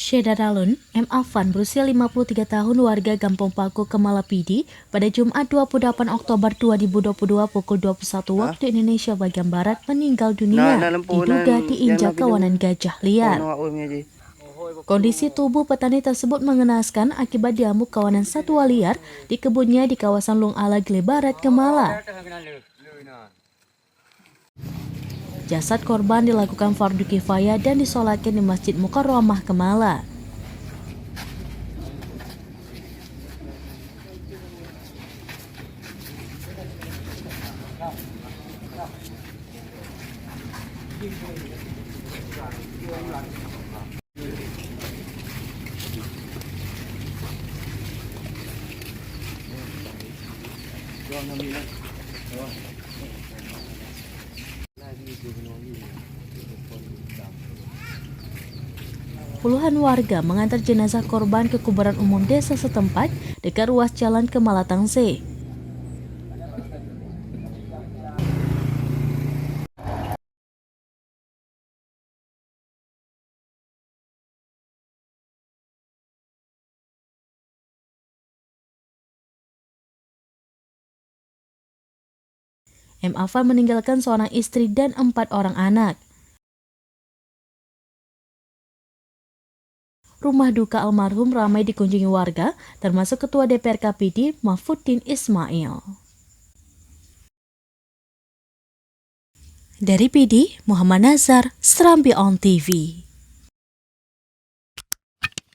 Syedaralun M. Afan berusia 53 tahun warga Kampung Paku, Kemala Pidi pada Jumat 28 Oktober 2022 pukul 21 waktu Indonesia bagian Barat meninggal dunia diduga diinjak kawanan gajah liar. Kondisi tubuh petani tersebut mengenaskan akibat diamuk kawanan satwa liar di kebunnya di kawasan Lung Ala Gile Barat, Kemala. Jasad korban dilakukan fardu kifayah dan disolatkan di Masjid Mukarramah, Kemala. Puluhan warga mengantar jenazah korban ke kuburan umum desa setempat dekat ruas jalan Kemala Tangse. M. Afan meninggalkan seorang istri dan 4 orang anak. Rumah duka almarhum ramai dikunjungi warga, termasuk Ketua DPR KPD Mahfuddin Ismail. Dari PD, Muhammad Nazar, Serambi On TV.